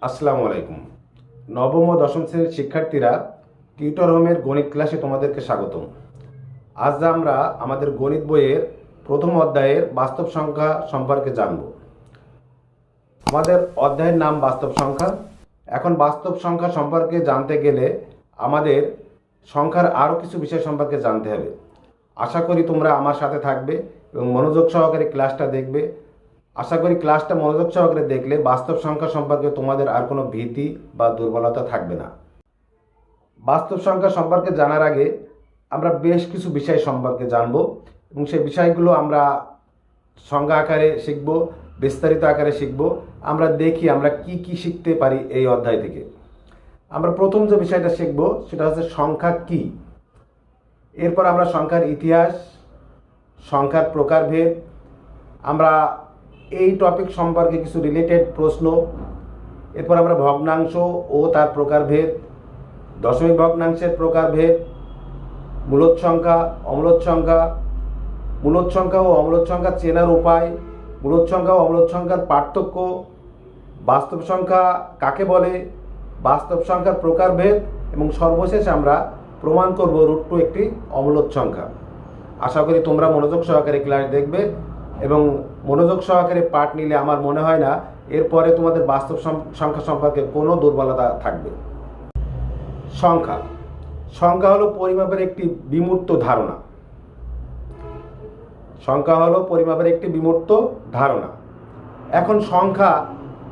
আসসালামু আলাইকুম। নবম ও দশম শ্রেণীর শিক্ষার্থীরা টিউটর হোমের গণিত ক্লাসে তোমাদেরকে স্বাগতম। আজ আমরা আমাদের গণিত বইয়ের প্রথম অধ্যায়ের বাস্তব সংখ্যা সম্পর্কে জানব। আমাদের অধ্যায়ের নাম বাস্তব সংখ্যা। এখন বাস্তব সংখ্যা সম্পর্কে জানতে গেলে আমাদের সংখ্যার আরও কিছু বিষয় সম্পর্কে জানতে হবে। আশা করি তোমরা আমার সাথে থাকবে এবং মনোযোগ সহকারে ক্লাসটা দেখবে। আশা করি ক্লাসটা মনোযোগ সহকারে দেখলে বাস্তব সংখ্যা সম্পর্কে তোমাদের আর কোনো ভীতি বা দুর্বলতা থাকবে না। বাস্তব সংখ্যা সম্পর্কে জানার আগে আমরা বেশ কিছু বিষয় সম্পর্কে জানব এবং সেই বিষয়গুলো আমরা সংজ্ঞা আকারে শিখব, বিস্তারিত আকারে শিখব। আমরা দেখি আমরা কি কি শিখতে পারি এই অধ্যায় থেকে। আমরা প্রথম যে বিষয়টা শিখব সেটা হচ্ছে সংখ্যা কি। এরপর আমরা সংখ্যার ইতিহাস, সংখ্যার প্রকারভেদ, আমরা এই টপিক সম্পর্কে কিছু রিলেটেড প্রশ্ন, এরপর আমরা ভগ্নাংশ ও তার প্রকারভেদ, দশমিক ভগ্নাংশের প্রকারভেদ, মূলদ সংখ্যা, অম্লদ সংখ্যা, মূলদ সংখ্যা ও অম্লদ সংখ্যা চেনার উপায়, মূলদ সংখ্যা ও অম্লদ সংখ্যার পার্থক্য, বাস্তব সংখ্যা কাকে বলে, বাস্তব সংখ্যার প্রকারভেদ এবং সর্বশেষ আমরা প্রমাণ করব √2 একটি অম্লদ সংখ্যা। আশা করি তোমরা মনোযোগ সহকারে ক্লাস দেখবে এবং মনোযোগ সহকারে পাঠ নিলে আমার মনে হয় না এরপরে তোমাদের বাস্তব সংখ্যা সম্পর্কে কোনো দুর্বলতা থাকবে। সংখ্যা সংখ্যা হলো পরিমাপের একটি বিমূর্ত ধারণা। সংখ্যা হলো পরিমাপের একটি বিমূর্ত ধারণা। এখন সংখ্যা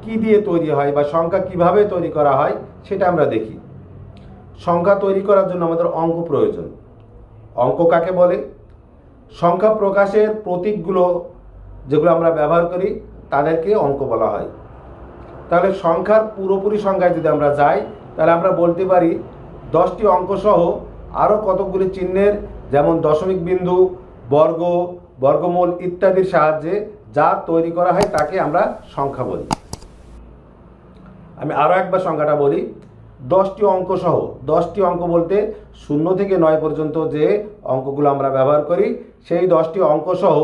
কি দিয়ে তৈরি হয় বা সংখ্যা কিভাবে তৈরি করা হয় সেটা আমরা দেখি। সংখ্যা তৈরি করার জন্য আমাদের অঙ্ক প্রয়োজন। অঙ্ক কাকে বলে? সংখ্যা প্রকাশের প্রতীকগুলো যেগুলো আমরা ব্যবহার করি তাদেরকে অঙ্ক বলা হয়। তাহলে সংখ্যার পুরোপুরি সংখ্যায় যদি আমরা যাই তাহলে আমরা বলতে পারি 10টি অঙ্ক সহ আরও কতকগুলি চিহ্নের যেমন দশমিক বিন্দু, বর্গ, বর্গমূল ইত্যাদির সাহায্যে যা তৈরি করা হয় তাকে আমরা সংখ্যা বলি। আমি আরও একবার সংখ্যাটা বলি। 10টি অঙ্ক সহ, 10টি অঙ্ক বলতে 0 থেকে 9 পর্যন্ত যে অঙ্কগুলো আমরা ব্যবহার করি সেই 10টি অঙ্ক সহ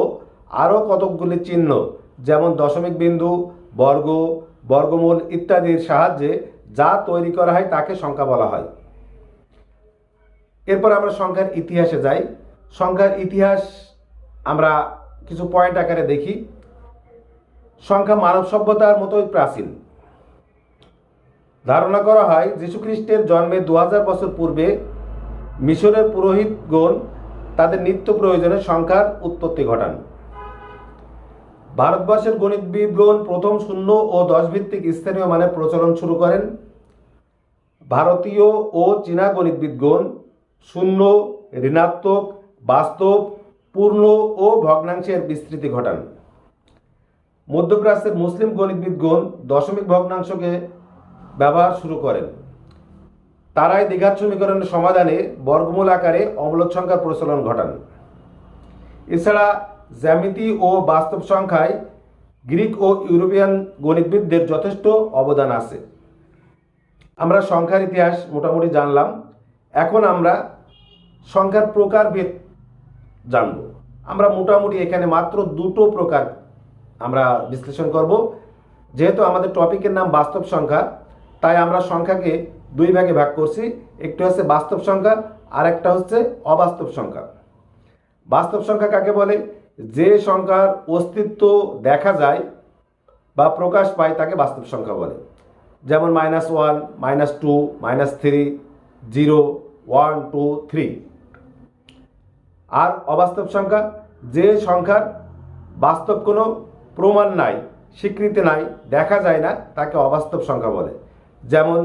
আরও কতকগুলি চিহ্ন যেমন দশমিক বিন্দু, বর্গ, বর্গমূল ইত্যাদির সাহায্যে যা তৈরি করা হয় তাকে সংখ্যা বলা হয়। এরপর আমরা সংখ্যার ইতিহাসে যাই। সংখ্যার ইতিহাস আমরা কিছু পয়েন্ট আকারে দেখি। সংখ্যা মানব সভ্যতার মতোই প্রাচীন। ধারণা করা হয় যীশুখ্রিস্টের জন্মের 2000 বছর পূর্বে মিশরের পুরোহিতগণ তাদের নিত্য প্রয়োজনে সংখ্যার উৎপত্তি ঘটান। ভারতবর্ষের গণিতবিদগণ প্রথম 0 ও 10 ভিত্তিক স্থানীয় মানের প্রচলন শুরু করেন। ভারতীয় ও চীনা গণিতবিদগণ শূন্য, ঋণাত্মক, বাস্তব, পূর্ণ ও ভগ্নাংশের বিস্তৃতি ঘটান। মধ্যপ্রাচ্যের মুসলিম গণিতবিদগণ দশমিক ভগ্নাংশকে ব্যবহার শুরু করেন। তারাই দ্বিঘাত সমীকরণের সমাধানে বর্গমূল আকারে অম্লদ সংখ্যার প্রচলন ঘটান। এছাড়া জ্যামিতি ও বাস্তব সংখ্যায় গ্রিক ও ইউরোপিয়ান গণিতবিদদের যথেষ্ট অবদান আছে। আমরা সংখ্যার ইতিহাস মোটামুটি জানলাম। এখন আমরা সংখ্যার প্রকারভেদ জানব। আমরা মোটামুটি এখানে মাত্র 2টো প্রকার আমরা বিশ্লেষণ করব। যেহেতু আমাদের টপিকের নাম বাস্তব সংখ্যা তাই আমরা সংখ্যাকে 2 ভাগে ভাগ করছি। একটি হচ্ছে বাস্তব সংখ্যা আর একটা হচ্ছে অবাস্তব সংখ্যা। বাস্তব সংখ্যা কাকে বলে? যে সংখ্যার অস্তিত্ব দেখা যায় বা প্রকাশ পায় তাকে বাস্তব সংখ্যা বলে। যেমন -1, -2, -3, 0, 1, 2, 3। আর অবাস্তব সংখ্যা যে সংখ্যার বাস্তব কোনো প্রমাণ নাই, স্বীকৃতি নাই, দেখা যায় না তাকে অবাস্তব সংখ্যা বলে। যেমন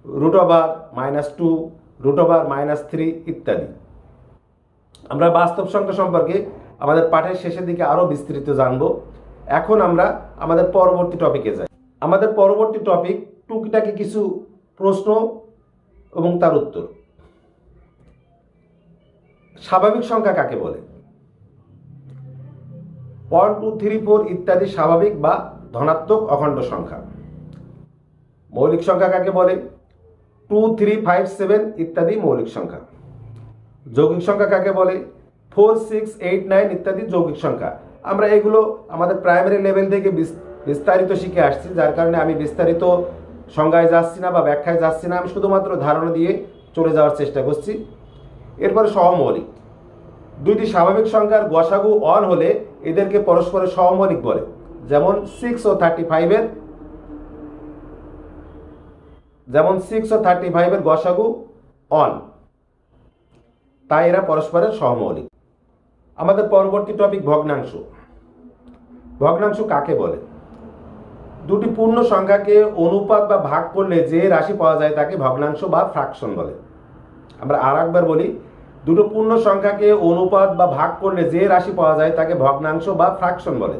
√2, √3 ইত্যাদি। আমরা বাস্তব সংখ্যা সম্পর্কে আমাদের পাঠের শেষের দিকে আরও বিস্তৃত জানব। এখন আমরা আমাদের পরবর্তী টপিকে যাই। আমাদের পরবর্তী টপিক টুকিটাকি কিছু প্রশ্ন এবং তার উত্তর। স্বাভাবিক সংখ্যা কাকে বলে? 1, 2, 3, 4 ইত্যাদি স্বাভাবিক বা ধনাত্মক অখণ্ড সংখ্যা। মৌলিক সংখ্যা কাকে বলে? 2, 3, 5, 7 ইত্যাদি মৌলিক সংখ্যা। যৌগিক সংখ্যা কাকে বলে? 4, 6, 8, 9 ইত্যাদি যৌগিক সংখ্যা। আমরা এগুলো আমাদের প্রাইমারি লেভেল থেকে বিস্তারিত শিখে আসছি, যার কারণে আমি বিস্তারিত সংজ্ঞায় যাচ্ছি না বা ব্যাখ্যায় যাচ্ছি না, আমি শুধুমাত্র ধারণা দিয়ে চলে যাওয়ার চেষ্টা করছি। এরপরে সহমৌলিক। দুইটি স্বাভাবিক সংখ্যার গসাগু অন হলে এদেরকে পরস্পরের সহমৌলিক বলে। যেমন 6 ও 35-এর গসাগু অন, তাই এরা পরস্পরের সহমৌলিক। আমাদের পরবর্তী টপিক ভগ্নাংশ। ভগ্নাংশ কাকে বলে? দুটি পূর্ণ সংখ্যাকে অনুপাত বা ভাগ করলে যে রাশি পাওয়া যায় তাকে ভগ্নাংশ বা ফ্র্যাকশন বলে। আমরা আর একবার বলি, দুটো পূর্ণ সংখ্যাকে অনুপাত বা ভাগ করলে যে রাশি পাওয়া যায় তাকে ভগ্নাংশ বা ফ্র্যাকশন বলে।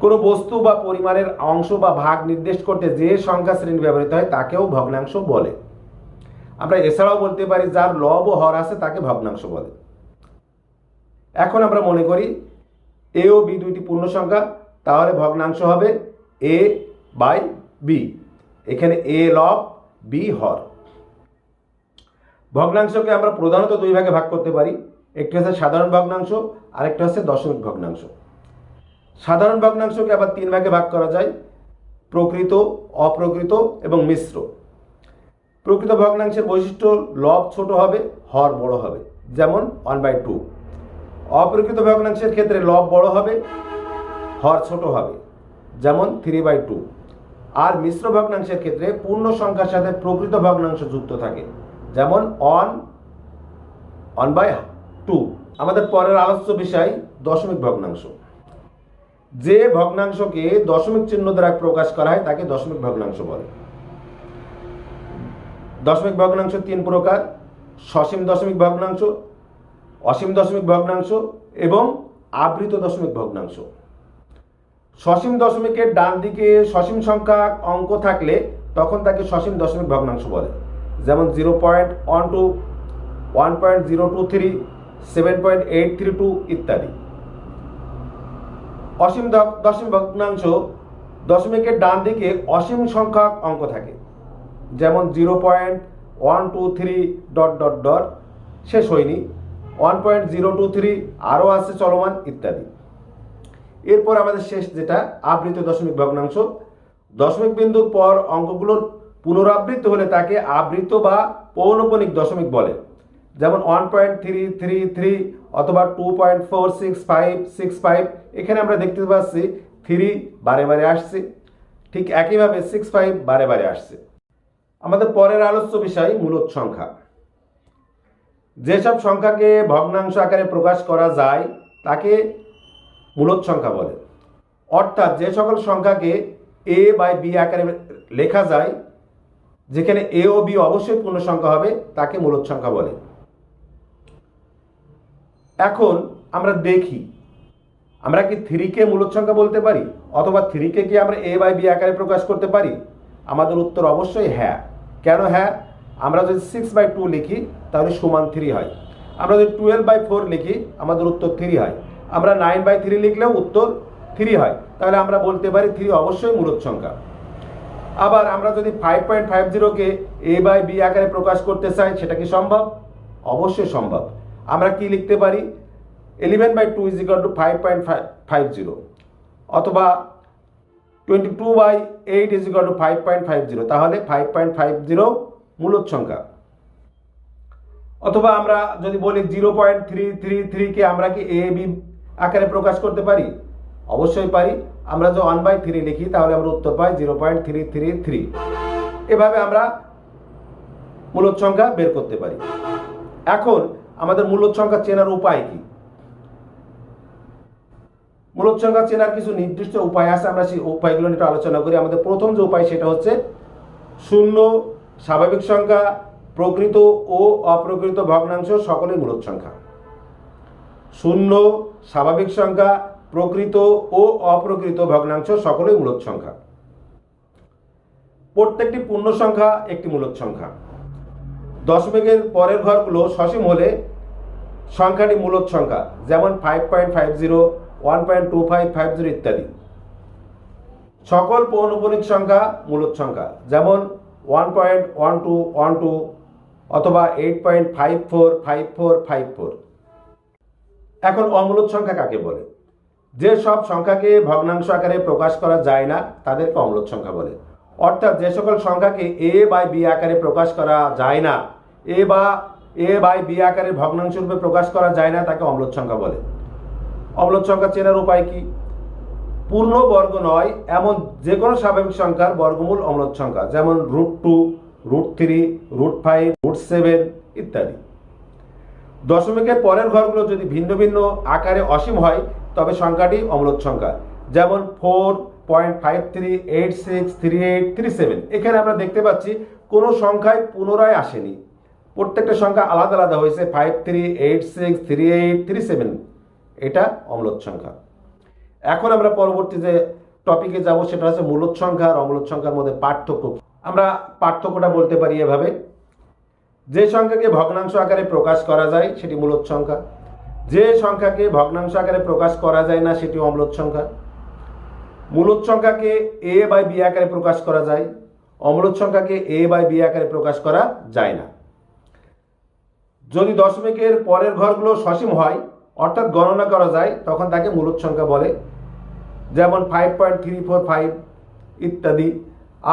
কোনো বস্তু বা পরিমাণের অংশ বা ভাগ নির্দেশ করতে যে সংখ্যা শ্রেণী ব্যবহৃত হয় তাকেও ভগ্নাংশ বলে। আমরা এছাড়াও বলতে পারি যার লব ও হর আছে তাকে ভগ্নাংশ বলে। এখন আমরা মনে করি এ ও বি দুইটি পূর্ণ সংখ্যা, তাহলে ভগ্নাংশ হবে এ বাই বি। এখানে এ লব, বি হর। ভগ্নাংশকে আমরা প্রধানত দুই ভাগে ভাগ করতে পারি, একটি হচ্ছে সাধারণ ভগ্নাংশ, আরেকটা হচ্ছে দশমিক ভগ্নাংশ। সাধারণ ভগ্নাংশকে আবার তিন ভাগে ভাগ করা যায়, প্রকৃত, অপ্রকৃত এবং মিশ্র। প্রকৃত ভগ্নাংশের বৈশিষ্ট্য লব ছোট হবে, হর বড় হবে, যেমন 1/2। অপ্রকৃত ভগ্নাংশের ক্ষেত্রে লব বড় হবে, হর ছোট হবে, যেমন 3/2। আর মিশ্র ভগ্নাংশের ক্ষেত্রে পূর্ণ সংখ্যার সাথে প্রকৃত ভগ্নাংশ যুক্ত থাকে, যেমন 1/2। আমাদের পরের আলোচ্য বিষয় দশমিক ভগ্নাংশ। যে ভগ্নাংশকে দশমিক চিহ্ন দ্বারা প্রকাশ করা হয় তাকে দশমিক ভগ্নাংশ বলে। দশমিক ভগ্নাংশ তিন প্রকার: সসীম দশমিক ভগ্নাংশ, অসীম দশমিক ভগ্নাংশ এবং আবৃত দশমিক ভগ্নাংশ। সসীম দশমিকের ডান দিকে সসীম সংখ্যা অঙ্ক থাকলে তখন তাকে সসীম দশমিক ভগ্নাংশ বলে, যেমন 0.12, 1.023, 7.832 ইত্যাদি। অসীম দশমিক ভগ্নাংশ দশমিকের ডান দিকে অসীম সংখ্যক অঙ্ক থাকে, যেমন 0.123 ... শেষ হয়নি, 1.023 আরও আছে চলমান ইত্যাদি। এরপর আমাদের শেষ যেটা আবৃত দশমিক ভগ্নাংশ। দশমিক বিন্দুর পর অঙ্কগুলোর পুনরাবৃত্তি হলে তাকে আবৃত বা পৌনঃপুনিক দশমিক বলে, যেমন 1.333 অথবা 2.46565। এখানে আমরা দেখতে পাচ্ছি 3 বারে বারে আসছে, ঠিক একইভাবে 65 বারে বারে আসছে। আমাদের পরের আলোচ্য বিষয় মূলদ সংখ্যা। যেসব সংখ্যাকে ভগ্নাংশ আকারে প্রকাশ করা যায় তাকে মূলদ সংখ্যা বলে। অর্থাৎ যে সকল সংখ্যাকে এ বাই বি আকারে লেখা যায়, যেখানে এ ও বি অবশ্যই পূর্ণ সংখ্যা হবে, তাকে মূলদ সংখ্যা বলে। এখন আমরা দেখি আমরা কি 3-কে মূলদ সংখ্যা বলতে পারি, অথবা 3-কে কি আমরা এ বাই বি আকারে প্রকাশ করতে পারি? আমাদের উত্তর অবশ্যই হ্যাঁ। কেন হ্যাঁ? আমরা যদি 6/2 লিখি তাহলে সমান 3 হয়। আমরা যদি 12/4 লিখি আমাদের উত্তর 3 হয়। আমরা 9/3 লিখলেও উত্তর 3 হয়। তাহলে আমরা বলতে পারি 3 অবশ্যই মূলদ সংখ্যা। আবার আমরা যদি 5.50-কে এ বাই বি আকারে প্রকাশ করতে চাই, সেটা কি সম্ভব? অবশ্যই সম্ভব। আমরা কি লিখতে পারি? 11/2 = 5.50, অথবা 22/8 = 5.50। তাহলে 5.50 মূলদ সংখ্যা। অথবা আমরা যদি বলি 0.333-কে আমরা কি এ বি আকারে প্রকাশ করতে পারি? অবশ্যই পারি। আমরা যদি 1/3 লিখি তাহলে আমরা উত্তর পাই 0.333। এভাবে আমরা মূলদ সংখ্যা বের করতে পারি। এখন আমাদের মূলদ সংখ্যা চেনার উপায় কি? মূলদ সংখ্যা চেনার কিছু নির্দিষ্ট উপায় আছে, আমরা সেই উপায়গুলো নিয়ে আলোচনা করি। আমাদের প্রথম যে উপায় সেটা হচ্ছে শূন্য, স্বাভাবিক সংখ্যা, প্রকৃত ও অপ্রকৃত ভগ্নাংশ সকলেই মূলদ সংখ্যা। শূন্য, স্বাভাবিক সংখ্যা, প্রকৃত ও অপ্রকৃত ভগ্নাংশ সকলেই মূলদ সংখ্যা। প্রত্যেকটি পূর্ণ সংখ্যা একটি মূলদ সংখ্যা। দশমিকের পরের ঘরগুলো সসীম হলে সংখ্যাটি মূলদ সংখ্যা, যেমন 5.50, 1.2550 ইত্যাদি। সকল পৌনঃপুনিক সংখ্যা মূলদ সংখ্যা, যেমন 1.1212 অথবা 8.545454। এখন অমূলদ সংখ্যা কাকে বলে? যে সব সংখ্যাকে ভগ্নাংশ আকারে প্রকাশ করা যায় না তাদেরকে অমূলদ সংখ্যা বলে। অর্থাৎ যে সকল সংখ্যাকে এ বাই বি আকারে প্রকাশ করা যায় না, এ বাই বি আকারে ভগ্নাংশ রূপে প্রকাশ করা যায় না, তাকে অম্লত সংখ্যা বলে। অম্লত সংখ্যা চেনার উপায় কি? পূর্ণ বর্গ নয় এমন যে কোনো স্বাভাবিক সংখ্যার বর্গমূল অম্লত সংখ্যা, যেমন √2, √3, √5, √7 ইত্যাদি। দশমিকের পরের ঘরগুলো যদি ভিন্ন ভিন্ন আকারে অসীম হয় তবে সংখ্যাটি অম্লত সংখ্যা, যেমন 4.53863837। এখানে আমরা দেখতে পাচ্ছি কোনো সংখ্যায় পুনরায় আসেনি, প্রত্যেকটা সংখ্যা আলাদা আলাদা হয়েছে, 53863837, এটা অম্লত সংখ্যা। এখন আমরা পরবর্তী যে টপিকে যাব সেটা হচ্ছে মূলদ সংখ্যা আর অম্লত সংখ্যার মধ্যে পার্থক্য। আমরা পার্থক্যটা বলতে পারি এভাবে: যে সংখ্যাকে ভগ্নাংশ আকারে প্রকাশ করা যায় সেটি মূলদ সংখ্যা, যে সংখ্যাকে ভগ্নাংশ আকারে প্রকাশ করা যায় না সেটি অম্লত সংখ্যা। মূলদ সংখ্যাকে এ বাই বি আকারে প্রকাশ করা যায়, অম্লত সংখ্যাকে এ বাই বি আকারে প্রকাশ করা যায় না। যদি দশমিকের পরের ঘরগুলো সসীম হয় অর্থাৎ গণনা করা যায় তখন তাকে মূলদ সংখ্যা বলে, যেমন 5.345 ইত্যাদি।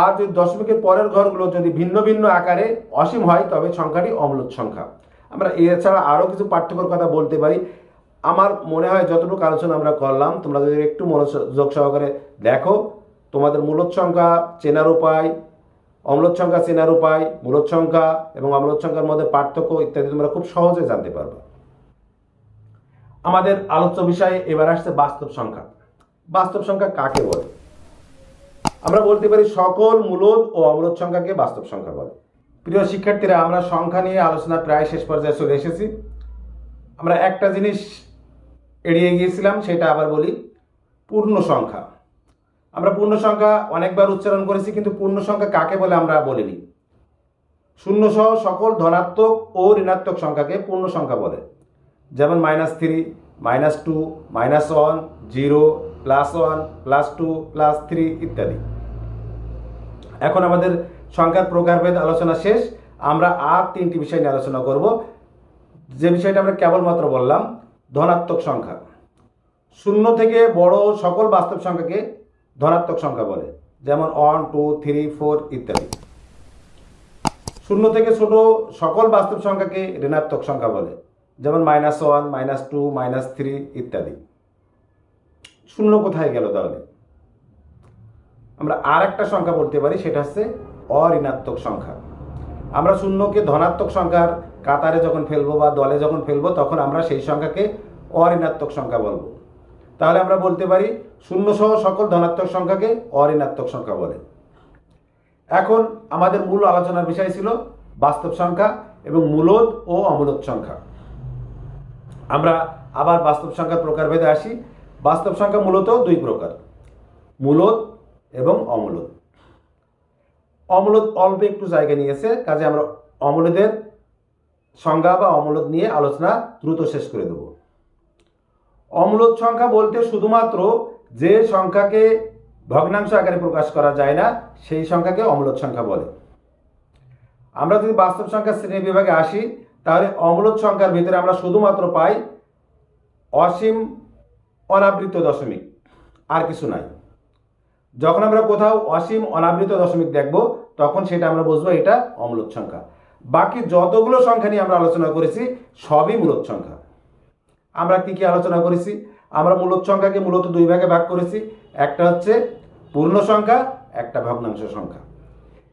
আর যদি দশমিকের পরের ঘরগুলো যদি ভিন্ন ভিন্ন আকারে অসীম হয় তবে সংখ্যাটি অম্লত সংখ্যা। আমরা এছাড়া আরও কিছু পার্থক্যের কথা বলতে পারি। আমার মনে হয় যতটুকু আলোচনা আমরা করলাম তোমরা যদি একটু মনোযোগ সহকারে দেখো, তোমাদের মূলদ সংখ্যা চেনার উপায়, অম্লত সংখ্যা চেনার উপায়, মূলদ সংখ্যা এবং অম্লত সংখ্যার মধ্যে পার্থক্য ইত্যাদি তোমরা খুব সহজে জানতে পারবে। আমাদের আলোচ্য বিষয়ে এবার আসছে বাস্তব সংখ্যা। বাস্তব সংখ্যা কাকে বলে? আমরা বলতে পারি সকল মূলদ ও অম্লত সংখ্যাকে বাস্তব সংখ্যা বলে। প্রিয় শিক্ষার্থীরা, আমরা সংখ্যা নিয়ে আলোচনা প্রায় শেষ পর্যায়ে চলে এসেছি। আমরা একটা জিনিস এড়িয়ে গিয়েছিলাম, সেটা আবার বলি, পূর্ণ সংখ্যা। আমরা পূর্ণ সংখ্যা অনেকবার উচ্চারণ করেছি, কিন্তু পূর্ণ সংখ্যা কাকে বলে আমরা বলিনি। শূন্য সহ সকল ধনাত্মক ও ঋণাত্মক সংখ্যাকে পূর্ণ সংখ্যা বলে, যেমন -3, -2, -1, 0, +1, +2, +3 ইত্যাদি। এখন আমাদের সংখ্যার প্রকারভেদ আলোচনা শেষ। আমরা আর তিনটি বিষয় নিয়ে আলোচনা করব। যে বিষয়টা আমরা কেবলমাত্র বললাম, ধনাত্মক সংখ্যা। শূন্য থেকে বড় সকল বাস্তব সংখ্যাকে ধনাত্মক সংখ্যা বলে, যেমন 1, 2, 3, 4 ইত্যাদি। শূন্য থেকে ছোট সকল বাস্তব সংখ্যাকে ঋণাত্মক সংখ্যা বলে, যেমন -1, -2, -3 ইত্যাদি। শূন্য কোথায় গেল তাহলে? আমরা আর একটা সংখ্যা বলতে পারি, সেটা হচ্ছে অঋণাত্মক সংখ্যা। আমরা শূন্যকে ধনাত্মক সংখ্যার কাতারে যখন ফেলবো বা দলে যখন ফেলবো তখন আমরা সেই সংখ্যাকে অঋণাত্মক সংখ্যা বলবো। তাহলে আমরা বলতে পারি শূন্য সহ সকল ধনাত্মক সংখ্যাকে অঋণাত্মক সংখ্যা বলে। এখন আমাদের মূল আলোচনার বিষয় ছিল বাস্তব সংখ্যা এবং মূলদ ও অমূলদ সংখ্যা। আমরা আবার বাস্তব সংখ্যার প্রকারভেদে আসি। বাস্তব সংখ্যা মূলত দুই প্রকার, মূলদ এবং অমূলদ। অমূলদ অল্প একটু জায়গা নিয়েছে, কাজে আমরা অমূলদের সংজ্ঞা বা অমূলদ নিয়ে আলোচনা দ্রুত শেষ করে দেব। অমূলদ সংখ্যা বলতে শুধুমাত্র যে সংখ্যাকে ভগ্নাংশ আকারে প্রকাশ করা যায় না সেই সংখ্যাকে অমূলদ সংখ্যা বলে। আমরা যদি বাস্তব সংখ্যার শ্রেণী বিভাগে আসি তাহলে অমূলদ সংখ্যার ভিতরে আমরা শুধুমাত্র পাই অসীম অনাবৃত দশমিক, আর কিছু নাই। যখন আমরা কোথাও অসীম অনাবৃত দশমিক দেখব তখন সেটা আমরা বুঝবো এটা অমূলদ সংখ্যা। বাকি যতগুলো সংখ্যা নিয়ে আমরা আলোচনা করেছি সবই মূলদ সংখ্যা। আমরা কি কি আলোচনা করেছি? আমরা মূলদ সংখ্যাকে মূলত দুই ভাগে ভাগ করেছি, একটা হচ্ছে পূর্ণ সংখ্যা, একটা ভগ্নাংশ সংখ্যা।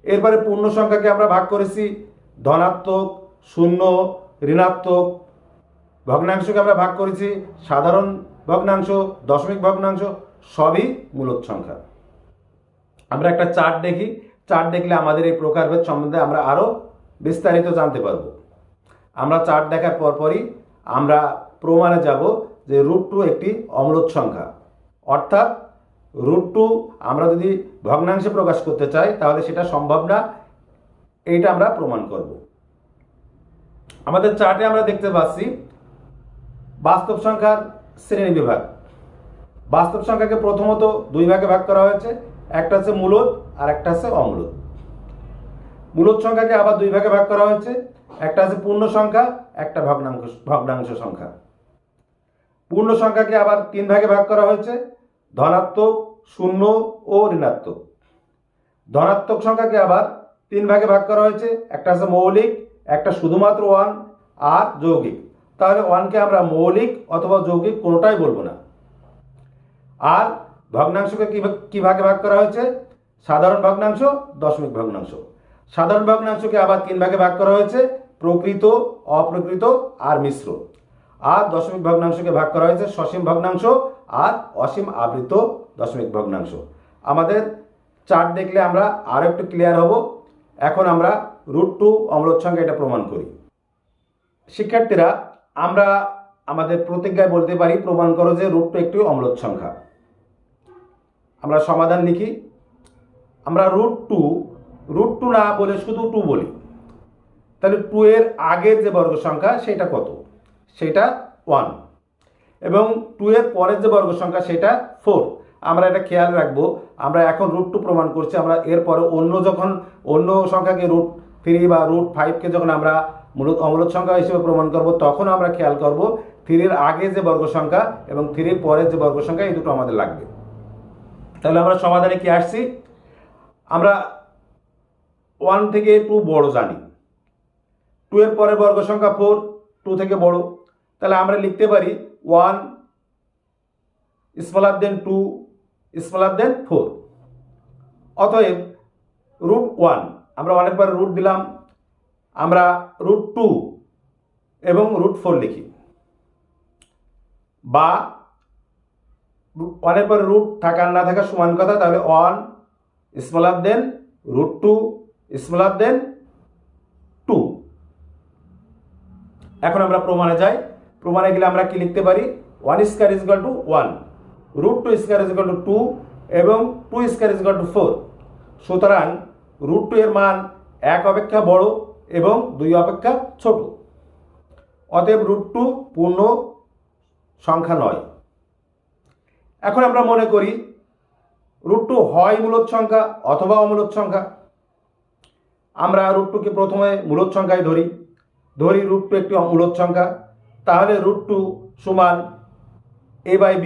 এরপরে পূর্ণ সংখ্যাকে আমরা ভাগ করেছি ধনাত্মক, শূন্য, ঋণাত্মক। ভগ্নাংশকে আমরা ভাগ করেছি সাধারণ ভগ্নাংশ, দশমিক ভগ্নাংশ, সবই মূলদ সংখ্যা। আমরা একটা চার্ট দেখি, চার্ট দেখলে আমাদের এই প্রকারভেদ সম্বন্ধে আমরা আরও বিস্তারিত জানতে পারব। আমরা চার্ট দেখার পরপরই আমরা প্রমাণে যাব যে √2 একটি অমূলদ সংখ্যা, অর্থাৎ √2 আমরা যদি ভগ্নাংশে প্রকাশ করতে চাই তাহলে সেটা সম্ভব না, এইটা আমরা প্রমাণ করব। আমাদের চার্টে আমরা দেখতে পাচ্ছি বাস্তব সংখ্যার শ্রেণী বিভাগ। বাস্তব সংখ্যাকে প্রথমত দুই ভাগে ভাগ করা হয়েছে, একটা হচ্ছে মূলদ আর একটা হচ্ছে অমূলদ। মূলদ সংখ্যাকে আবার দুই ভাগে ভাগ করা হয়েছে, একটা হচ্ছে পূর্ণ সংখ্যা, একটা ভগ্নাংশ সংখ্যা। পূর্ণ সংখ্যাকে আবার তিন ভাগে ভাগ করা হয়েছে, ধনাত্মক, শূন্য ও ঋণাত্মক। ধনাত্মক সংখ্যাকে আবার 3 ভাগে ভাগ করা হয়েছে, একটা আছে মৌলিক, একটা শুধুমাত্র 1 আর যৌগিক। তাহলে 1কে আমরা মৌলিক অথবা যৌগিক কোনোটাই বলবো না। আর ভগ্নাংশকে কি ভাগে ভাগ করা হয়েছে? সাধারণ ভগ্নাংশ, দশমিক ভগ্নাংশ। সাধারণ ভগ্নাংশকে আবার 3 ভাগে ভাগ করা হয়েছে, প্রকৃত, অপ্রকৃত আর মিশ্র। আর দশমিক ভগ্নাংশকে ভাগ করা হয়েছে সসীম ভগ্নাংশ আর অসীম আবৃত দশমিক ভগ্নাংশ। আমাদের চার্ট দেখলে আমরা আরও একটু ক্লিয়ার হব। এখন আমরা √2 অম্লজ সংখ্যা এটা প্রমাণ করি। শিক্ষার্থীরা, আমরা আমাদের প্রতিজ্ঞায় বলতে পারি প্রমাণ করো যে √2 একটি অম্লজ সংখ্যা। আমরা সমাধান লিখি। আমরা √2 না বলে শুধু 2 বলি, তাহলে 2 এর আগের যে বর্গ সংখ্যা সেটা কত? সেটা 1, এবং 2 এর পরের যে বর্গ সংখ্যা সেটা 4। আমরা এটা খেয়াল রাখবো। আমরা এখন √2 প্রমাণ করছি, আমরা এরপরে অন্য সংখ্যাকে √3 বা √5কে যখন আমরা অম্লজ সংখ্যা হিসেবে প্রমাণ করব, তখন আমরা খেয়াল করব 3 এর আগে যে বর্গ সংখ্যা এবং 3 এর পরের যে বর্গ সংখ্যা, এই দুটো আমাদের লাগবে। তাহলে আমরা সমাধানে কি আসছি? আমরা 1 থেকে 2 বড় জানি, 2 এর পরের বর্গ সংখ্যা 4, 2 থেকে বড়। তাহলে আমরা লিখতে পারি 1 smaller than 2 smaller than 4। অতএব √1, আমরা অনেক বার রুট দিলাম, আমরা √2 এবং √4 লিখি, বা অনেক বার রুট থাকা না থাকা সমান কথা। তাহলে 1 smaller than √2 smaller than 2। এখন আমরা প্রমাণে যাই। প্রমাণে গেলে আমরা কি লিখতে পারি? 1 স্কয়ার = 1, √2 স্কয়ার = 2 এবং 2 স্কয়ার = 4। সুতরাং √2 এর মান 1 অপেক্ষা বড় এবং 2 অপেক্ষা ছোট। অতএব √2 পূর্ণ সংখ্যা নয়। এখন আমরা মনে করি √2 হয় মূলদ সংখ্যা অথবা অমূলদ সংখ্যা। আমরা √2কে প্রথমে মূলদ সংখ্যায় ধরি √2 একটি মূলদ সংখ্যা। তাহলে √2 সমান a/b,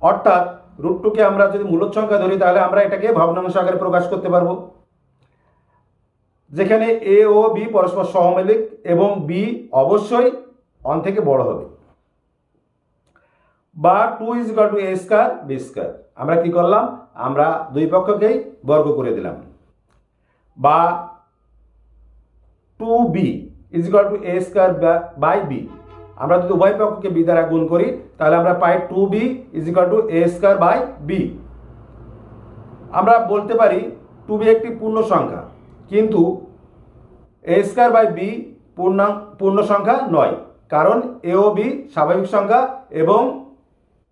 অর্থাৎ √2কে আমরা যদি মূলদ সংখ্যা ধরি তাহলে আমরা এটাকে ভগ্নাংশ আকারে প্রকাশ করতে পারবো, যেখানে a ও b পরস্পর সহমৌলিক এবং b অবশ্যই 1 থেকে বড় হবে। বা 2 = a² b²। আমরা কি করলাম? আমরা দুই পক্ষকেই বর্গ করে দিলাম। বা 2b = a² b। আমরা যদি উভয় পক্ষকে b দ্বারা গুণ করি তাহলে আমরা পাই 2b = a² b। আমরা বলতে পারি 2b একটি পূর্ণ সংখ্যা, কিন্তু a² b পূর্ণ সংখ্যা নয়, কারণ a ও b স্বাভাবিক সংখ্যা এবং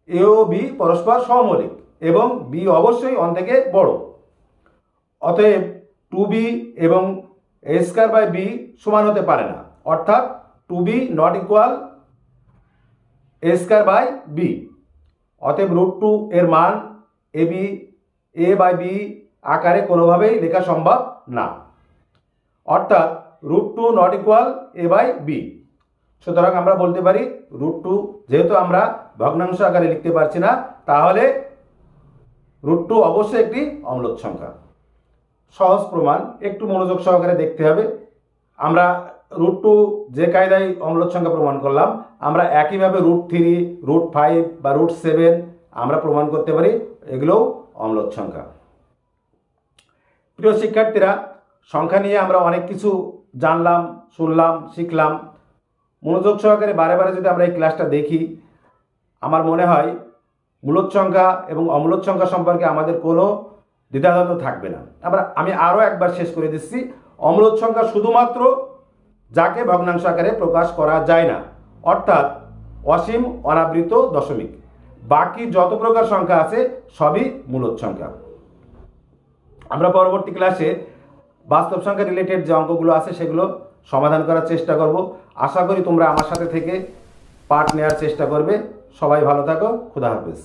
a ও b পরস্পর সহমৌলিক এবং b অবশ্যই 1 থেকে বড়। অতএব 2b এবং a² b সমান হতে পারে না, অর্থাৎ 2b not equal a² b। অতএব √2 এর মান a/b আকারে কোনোভাবেই লেখা সম্ভব না, অর্থাৎ √2 not equal a/b। সুতরাং আমরা বলতে পারি √2, যেহেতু আমরা ভগ্নাংশ আকারে লিখতে পারছি না, তাহলে √2 অবশ্যই একটি অম্লজ সংখ্যা। সহজ প্রমাণ, একটু মনোযোগ সহকারে দেখতে হবে। আমরা √2 যে কায়দায় অম্লজ সংখ্যা প্রমাণ করলাম, আমরা একইভাবে √3, √5 বা √7 আমরা প্রমাণ করতে পারি, এগুলোও অম্লজ সংখ্যা। প্রিয় শিক্ষার্থীরা, সংখ্যা নিয়ে আমরা অনেক কিছু জানলাম, শুনলাম, শিখলাম। মনোযোগ সহকারে বারে বারে যদি আমরা এই ক্লাসটা দেখি, আমার মনে হয় মূলদ সংখ্যা এবং অমূলদ সংখ্যা সম্পর্কে আমাদের কোনো দ্বিধাদ্বন্দ্ব থাকবে না। আমি আরও একবার শেষ করে দিচ্ছি। অমূলদ সংখ্যা শুধুমাত্র যাকে ভগ্নাংশ আকারে প্রকাশ করা যায় না, অর্থাৎ অসীম অনাবৃত দশমিক। বাকি যত প্রকার সংখ্যা আছে সবই মূলদ সংখ্যা। আমরা পরবর্তী ক্লাসে বাস্তব সংখ্যা রিলেটেড যে অঙ্কগুলো আছে সেগুলো সমাধান করার চেষ্টা করব। আশা করি তোমরা আমার সাথে থেকে পাঠ নেওয়ার চেষ্টা করবে। সবাই ভালো থাকো। খুদা হাফেজ।